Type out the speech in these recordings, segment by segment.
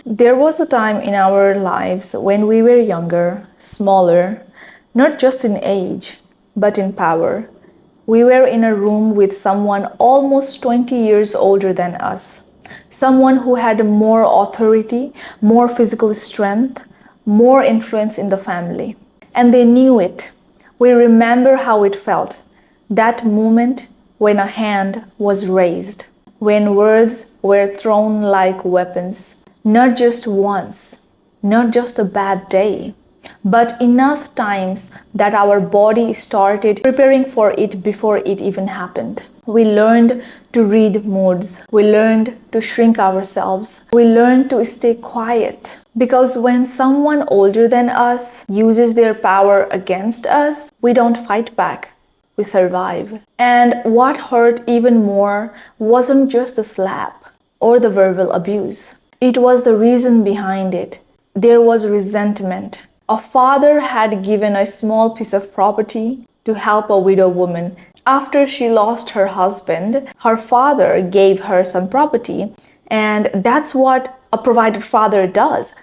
There was a time in our lives when we were younger, smaller, not just in age, but in power. We were in a room with someone almost 20 years older than us. Someone who had more authority, more physical strength, more influence in the family. And they knew it. We remember how it felt. That moment when a hand was raised, when words were thrown like weapons. Not just once, not just a bad day, but enough times that our body started preparing for it before it even happened. We learned to read moods. We learned to shrink ourselves. We learned to stay quiet. Because when someone older than us uses their power against us, we don't fight back. We survive. And what hurt even more wasn't just the slap or the verbal abuse. It was the reason behind it. There was resentment. A father had given a small piece of property to help a widow woman. After she lost her husband, her father gave her some property, and that's what a provided father does.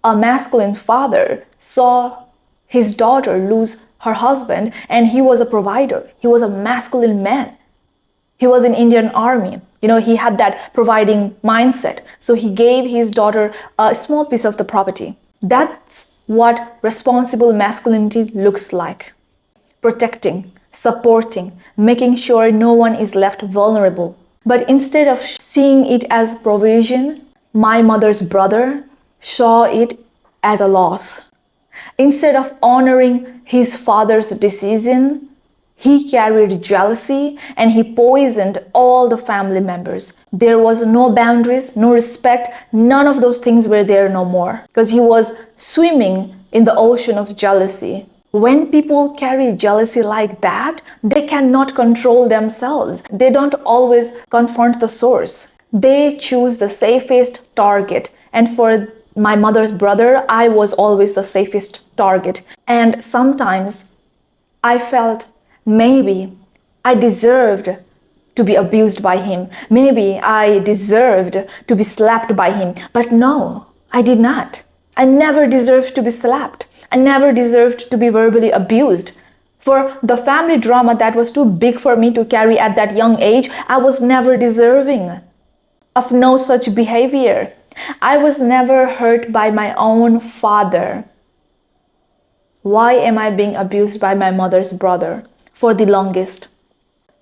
A masculine father saw his daughter lose her husband, and he was a provider. He was a masculine man. He was in Indian army. He had that providing mindset. So he gave his daughter a small piece of the property. That's what responsible masculinity looks like. Protecting, supporting, making sure no one is left vulnerable. But instead of seeing it as provision, my mother's brother saw it as a loss. Instead of honoring his father's decision, he carried jealousy and he poisoned all the family members. There was no boundaries, no respect, none of those things were there no more because he was swimming in the ocean of jealousy. When people carry jealousy like that, they cannot control themselves. They don't always confront the source. They choose the safest target. And for my mother's brother, I was always the safest target. And sometimes I felt maybe I deserved to be abused by him. Maybe I deserved to be slapped by him. But no, I did not. I never deserved to be slapped. I never deserved to be verbally abused. For the family drama that was too big for me to carry at that young age, I was never deserving of no such behavior. I was never hurt by my own father. Why am I being abused by my mother's brother? For the longest.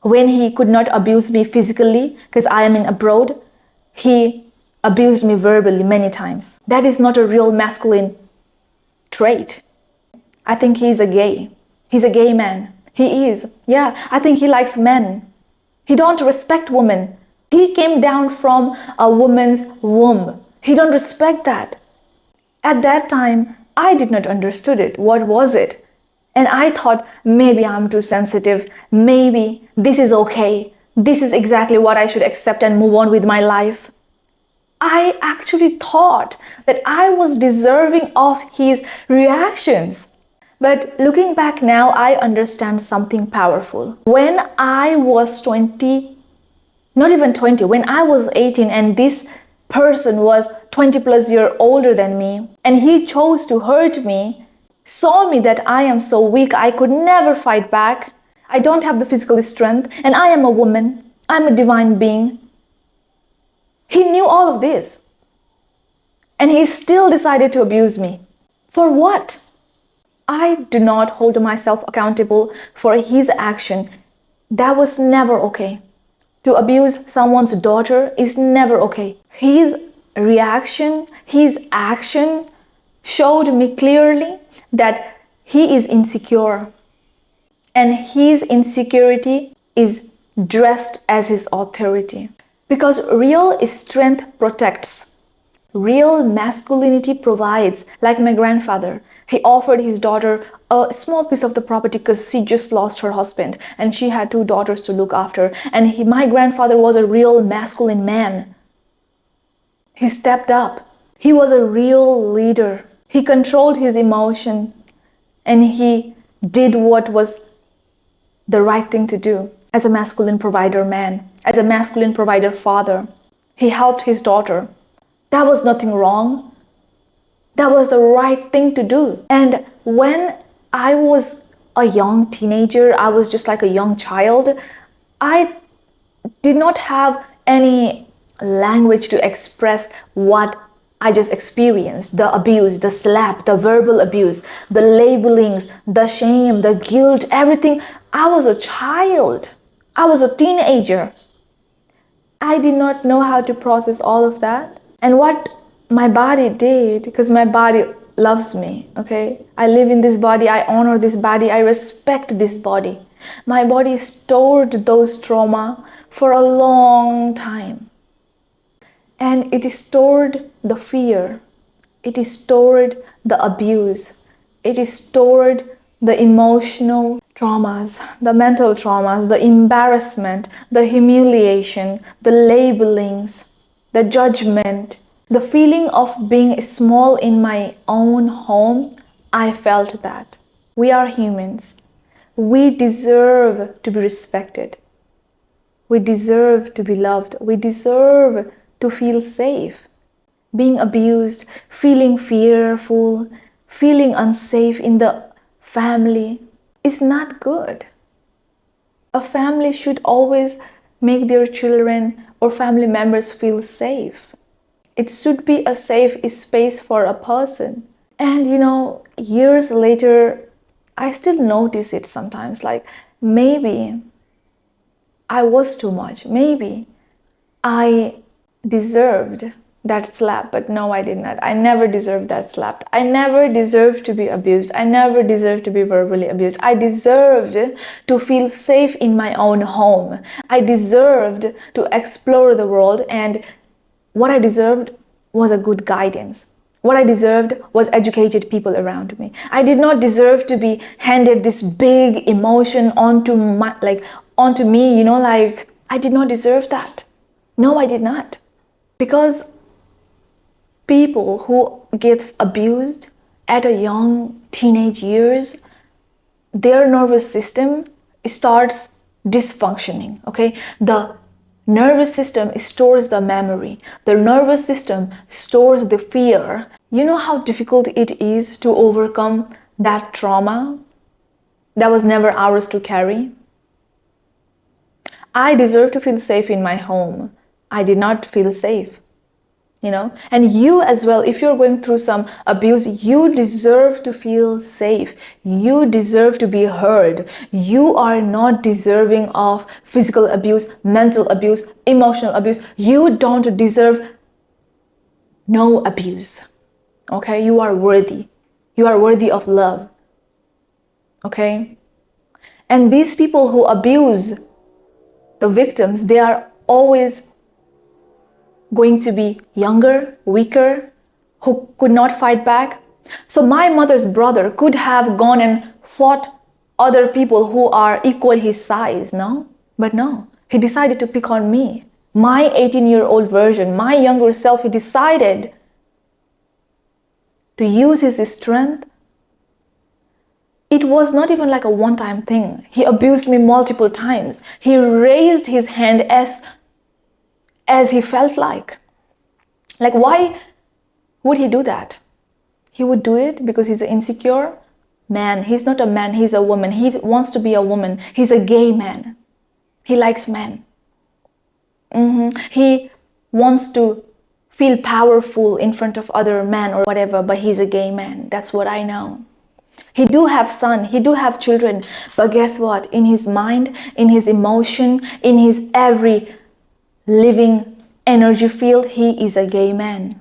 When he could not abuse me physically because I am in abroad, he abused me verbally many times. That is not a real masculine trait. I think he's a gay. He's a gay man. He is. Yeah, I think he likes men. He don't respect women. He came down from a woman's womb. He don't respect that. At that time, I did not understood it. What was it? And I thought, maybe I'm too sensitive. Maybe this is okay. This is exactly what I should accept and move on with my life. I actually thought that I was deserving of his reactions. But looking back now, I understand something powerful. When I was 20, not even 20, when I was 18 and this person was 20 plus years older than me, and he chose to hurt me, saw me that I am so weak, I could never fight back. I don't have the physical strength, and I am a woman. I'm a divine being. He knew all of this. And he still decided to abuse me. For what? I do not hold myself accountable for his action. That was never okay. To abuse someone's daughter is never okay. His reaction, his action showed me clearly that he is insecure. And his insecurity is dressed as his authority. Because real strength protects. Real masculinity provides. Like my grandfather, he offered his daughter a small piece of the property because she just lost her husband and she had 2 daughters to look after. And my grandfather was a real masculine man. He stepped up. He was a real leader. He controlled his emotion and he did what was the right thing to do as a masculine provider man, as a masculine provider father. He helped his daughter. That was nothing wrong. That was the right thing to do. And when I was a young teenager, I was just like a young child, I did not have any language to express what I just experienced. The abuse, the slap, the verbal abuse, the labelings, the shame, the guilt, everything. I was a child. I was a teenager. I did not know how to process all of that. And what my body did, because my body loves me, okay? I live in this body, I honor this body, I respect this body. My body stored those trauma for a long time. And it stored the fear. It stored the abuse. It stored the emotional traumas, the mental traumas, the embarrassment, the humiliation, the labelings, the judgment, the feeling of being small in my own home. I felt that. We are humans. We deserve to be respected. We deserve to be loved. We deserve to feel safe. Being abused, feeling fearful, feeling unsafe in the family is not good. A family should always make their children or family members feel safe. It should be a safe space for a person. And years later, I still notice it sometimes, like maybe I was too much. Maybe I deserved that slap, but no, I did not. I never deserved that slap. I never deserved to be abused. I never deserved to be verbally abused. I deserved to feel safe in my own home. I deserved to explore the world, and what I deserved was a good guidance. What I deserved was educated people around me. I did not deserve to be handed this big emotion onto me, I did not deserve that. No, I did not. Because people who gets abused at a young teenage years, their nervous system starts dysfunctioning, okay? The nervous system stores the memory. The nervous system stores the fear. You know how difficult it is to overcome that trauma that was never ours to carry? I deserve to feel safe in my home. I did not feel safe. And you as well, if you're going through some abuse, you deserve to feel safe. You deserve to be heard. You are not deserving of physical abuse, mental abuse, emotional abuse. You don't deserve no abuse. Okay? You are worthy. You are worthy of love. Okay? And these people who abuse the victims, they are always going to be younger, weaker, who could not fight back. So my mother's brother could have gone and fought other people who are equal his size, no? But no, he decided to pick on me. My 18-year-old version, my younger self, he decided to use his strength. It was not even like a one-time thing. He abused me multiple times. He raised his hand as he felt like. Like, why would he do that? He would do it because he's an insecure man. He's not a man, he's a woman. He wants to be a woman. He's a gay man. He likes men. He wants to feel powerful in front of other men or whatever, but he's a gay man. That's what I know. He do have son, he do have children, but guess what? In his mind, in his emotion, in his every living energy field, he is a gay man.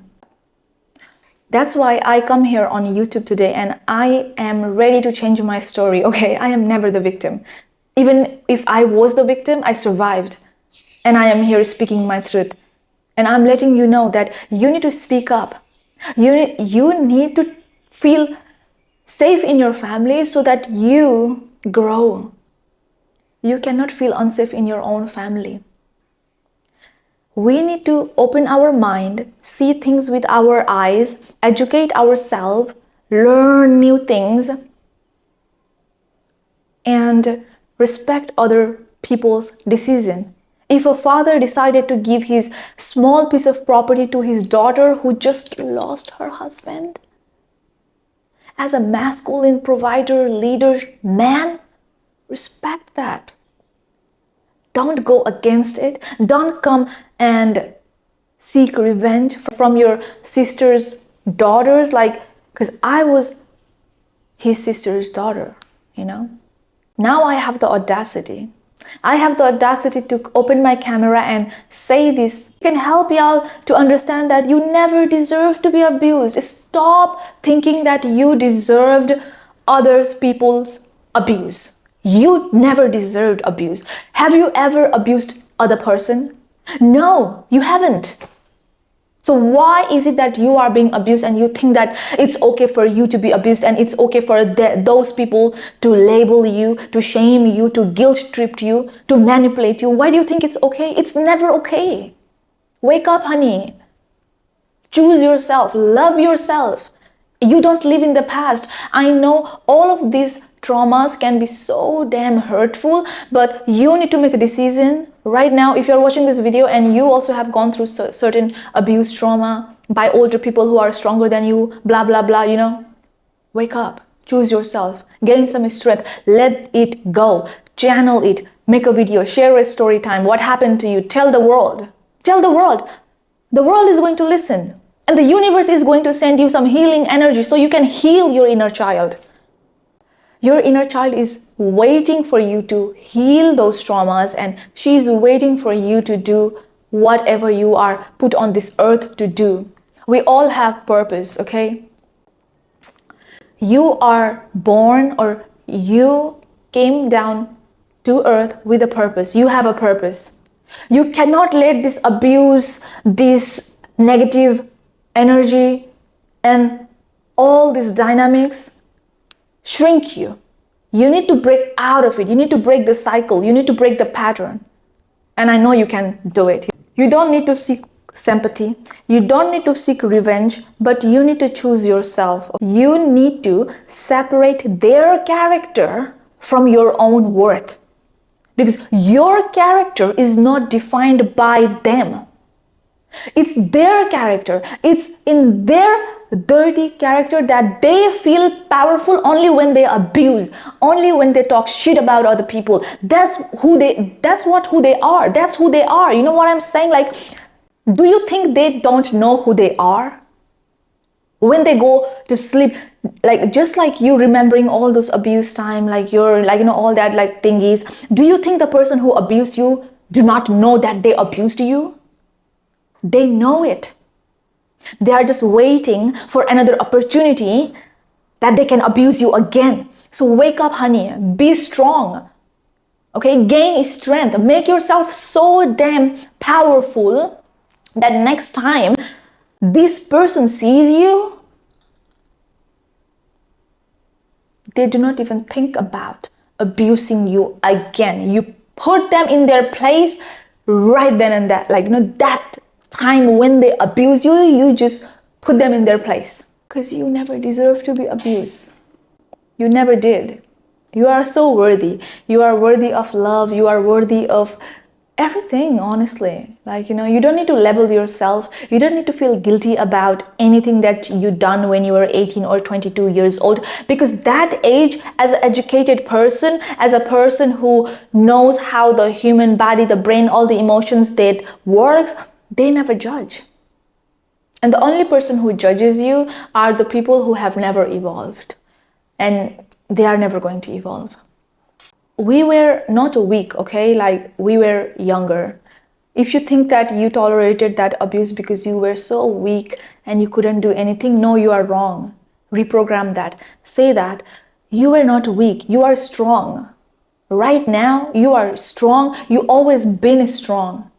That's why I come here on YouTube today and I am ready to change my story. Okay, I am never the victim. Even if I was the victim, I survived. And I am here speaking my truth. And I'm letting you know that you need to speak up. You need to feel safe in your family so that you grow. You cannot feel unsafe in your own family. We need to open our mind, see things with our eyes, educate ourselves, learn new things, and Respect other people's decision. If a father decided to give his small piece of property to his daughter who just lost her husband, as a masculine provider, leader, man, respect that. Don't go against it. Don't come and seek revenge from your sister's daughters, like, because I was his sister's daughter, you know. Now I have the audacity. I have the audacity to open my camera and say this. It can help y'all to understand that you never deserve to be abused. Stop thinking that you deserved others people's abuse. You never deserved abuse. Have you ever abused other person? No, you haven't. So why is it that you are being abused and you think that it's okay for you to be abused and it's okay for those people to label you, to shame you, to guilt trip you, to manipulate you? Why do you think it's okay? It's never okay. Wake up, honey. Choose yourself. Love yourself. You don't live in the past. I know all of these traumas can be so damn hurtful, but you need to make a decision right now. If you're watching this video and you also have gone through certain abuse trauma by older people who are stronger than you, blah blah blah, you know, wake up, choose yourself, gain some strength, let it go, channel it, make a video, share a story time, what happened to you, tell the world. The world is going to listen, and the universe is going to send you some healing energy so you can heal your inner child. Your inner child is waiting for you to heal those traumas, and she's waiting for you to do whatever you are put on this earth to do. We all have purpose, okay? You are born, or you came down to earth with a purpose. You have a purpose. You cannot let this abuse, this negative energy, and all these dynamics shrink you. You need to break out of it. You need to break the cycle. You need to break the pattern. And I know you can do it. You don't need to seek sympathy. You don't need to seek revenge, but you need to choose yourself. You need to separate their character from your own worth. Because your character is not defined by them. It's their character. It's in their dirty character that they feel powerful only when they abuse, only when they talk shit about other people. That's who they are. That's who they are. You know what I'm saying? Like, do you think they don't know who they are? When they go to sleep, like, just like you remembering all those abuse time, like you're like, you know, all that like thingies. Do you think the person who abused you do not know that they abused you? They know it. They are just waiting for another opportunity that they can abuse you again. So wake up, honey. Be strong. Okay? Gain strength. Make yourself so damn powerful that next time this person sees you, they do not even think about abusing you again. You put them in their place right then and there. Like, you know, that time when they abuse you, you just put them in their place. Because you never deserve to be abused. You never did. You are so worthy. You are worthy of love. You are worthy of everything, honestly. Like, you know, you don't need to label yourself. You don't need to feel guilty about anything that you done when you were 18 or 22 years old. Because that age, as an educated person, as a person who knows how the human body, the brain, all the emotions that works, they never judge. And the only person who judges you are the people who have never evolved. And they are never going to evolve. We were not weak, okay? Like, we were younger. If you think that you tolerated that abuse because you were so weak and you couldn't do anything, no, you are wrong. Reprogram that. Say that you are not weak, you are strong. Right now, you are strong. You always been strong.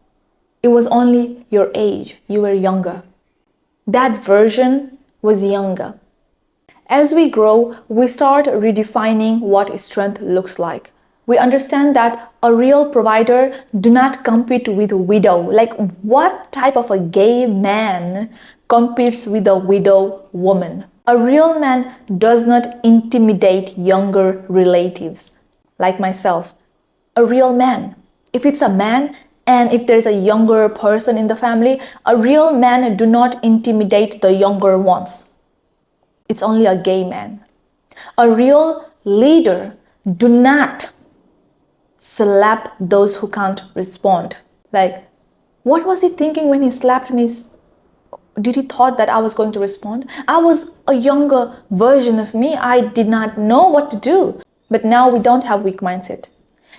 It was only your age. You were younger. That version was younger. As we grow, we start redefining what strength looks like. We understand that a real provider do not compete with a widow. Like, what type of a gay man competes with a widow woman? A real man does not intimidate younger relatives like myself. a real man. If it's a man and if there's a younger person in the family, a real man do not intimidate the younger ones. It's only a gay man. A real leader do not slap those who can't respond. Like, what was he thinking when he slapped me? Did he thought that I was going to respond? I was a younger version of me. I did not know what to do. But now we don't have weak mindset.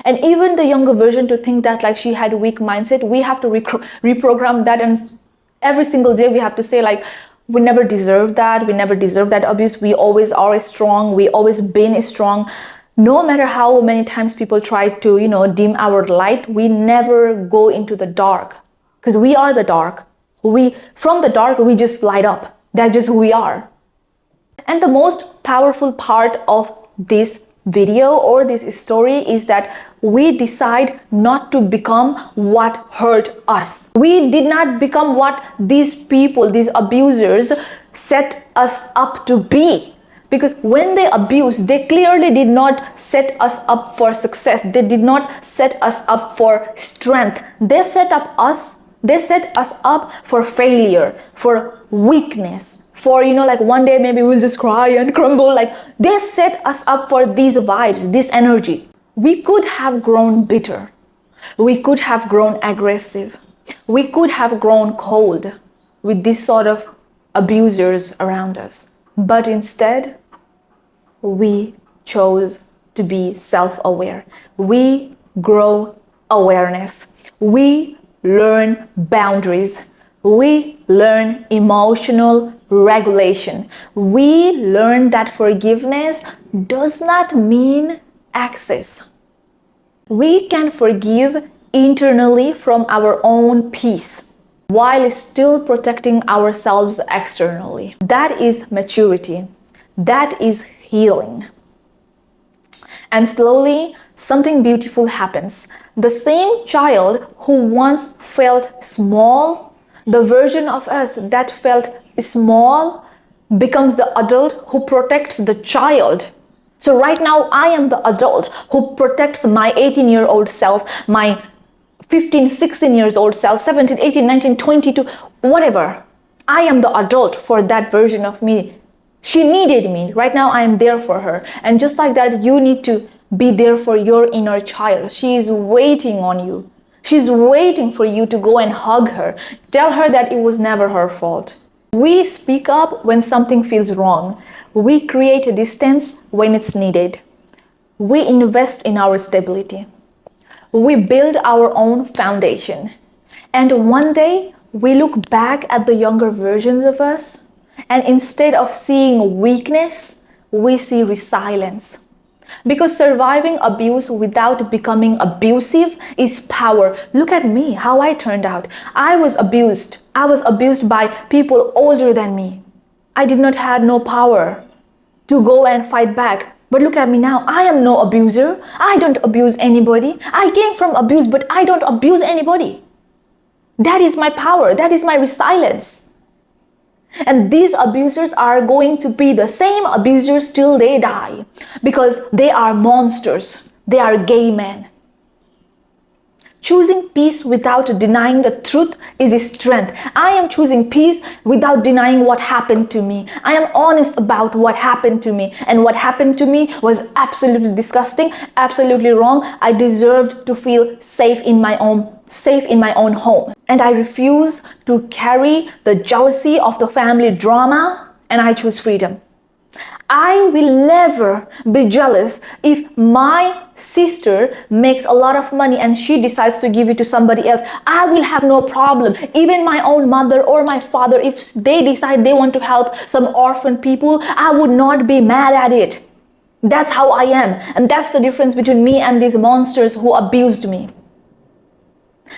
And even the younger version to think that like she had a weak mindset, we have to reprogram that, and every single day we have to say like, we never deserve that. We never deserve that abuse. We always are strong. We always been strong. No matter how many times people try to, dim our light, we never go into the dark, because we are the dark. From the dark, we just light up. That's just who we are. And the most powerful part of this video or this story is that we decide not to become what hurt us. We did not become what these people, these abusers, set us up to be. Because when they abused, they clearly did not set us up for success. They did not set us up for strength. They set us up for failure, for weakness, for, like one day maybe we'll just cry and crumble. Like, they set us up for these vibes, this energy. We could have grown bitter. We could have grown aggressive. We could have grown cold with this sort of abusers around us. But instead, we chose to be self-aware. We grow awareness. We learn boundaries. We learn emotional regulation. We learn that forgiveness does not mean access. We can forgive internally from our own peace while still protecting ourselves externally. That is maturity. That is healing. And slowly, something beautiful happens. The same child who once felt small, the version of us that felt small, becomes the adult who protects the child. So right now, I am the adult who protects my 18-year-old self, my 15, 16 years old self, 17, 18, 19, 22, whatever. I am the adult for that version of me. She needed me. Right now, I am there for her. And just like that, you need to be there for your inner child. She is waiting on you. She's waiting for you to go and hug her. Tell her that it was never her fault. We speak up when something feels wrong. We create a distance when it's needed. We invest in our stability. We build our own foundation. And one day, we look back at the younger versions of us, and instead of seeing weakness, we see resilience. Because surviving abuse without becoming abusive is power. Look at me, how I turned out. I was abused. I was abused by people older than me. I did not have no power to go and fight back. But look at me now. I am no abuser. I don't abuse anybody. I came from abuse, but I don't abuse anybody. That is my power. That is my resilience. And these abusers are going to be the same abusers till they die, because they are monsters. They are gay men. Choosing peace without denying the truth is strength. I am choosing peace without denying what happened to me. I am honest about what happened to me. And what happened to me was absolutely disgusting, absolutely wrong. I deserved to feel safe in my own home. And I refuse to carry the jealousy of the family drama, and I choose freedom. I will never be jealous if my sister makes a lot of money and she decides to give it to somebody else. I will have no problem. Even my own mother or my father, if they decide they want to help some orphan people, I would not be mad at it. That's how I am. And that's the difference between me and these monsters who abused me.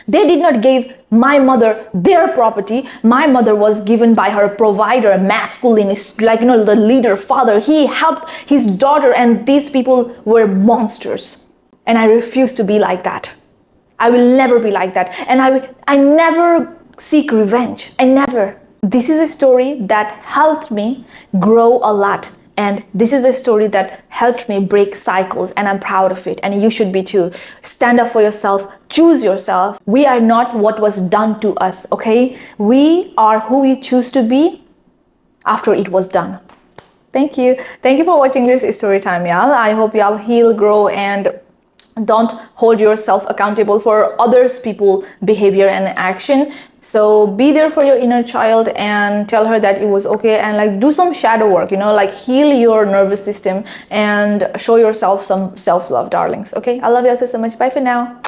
They did not give my mother their property. My mother was given by her provider, masculinist, the leader, father. He helped his daughter, and these people were monsters. And I refuse to be like that. I will never be like that. And I never seek revenge. I never. This is a story that helped me grow a lot, And this is the story that helped me break cycles, and I'm proud of it. And you should be too. Stand up for yourself, choose yourself. We are not what was done to us, okay? We are who we choose to be after it was done. Thank you. Thank you for watching this story time, y'all. I hope y'all heal, grow, and don't hold yourself accountable for others people behavior and action. So be there for your inner child and tell her that it was okay, and like do some shadow work, like heal your nervous system and show yourself some self-love, darlings. Okay, I love you all so much. Bye for now.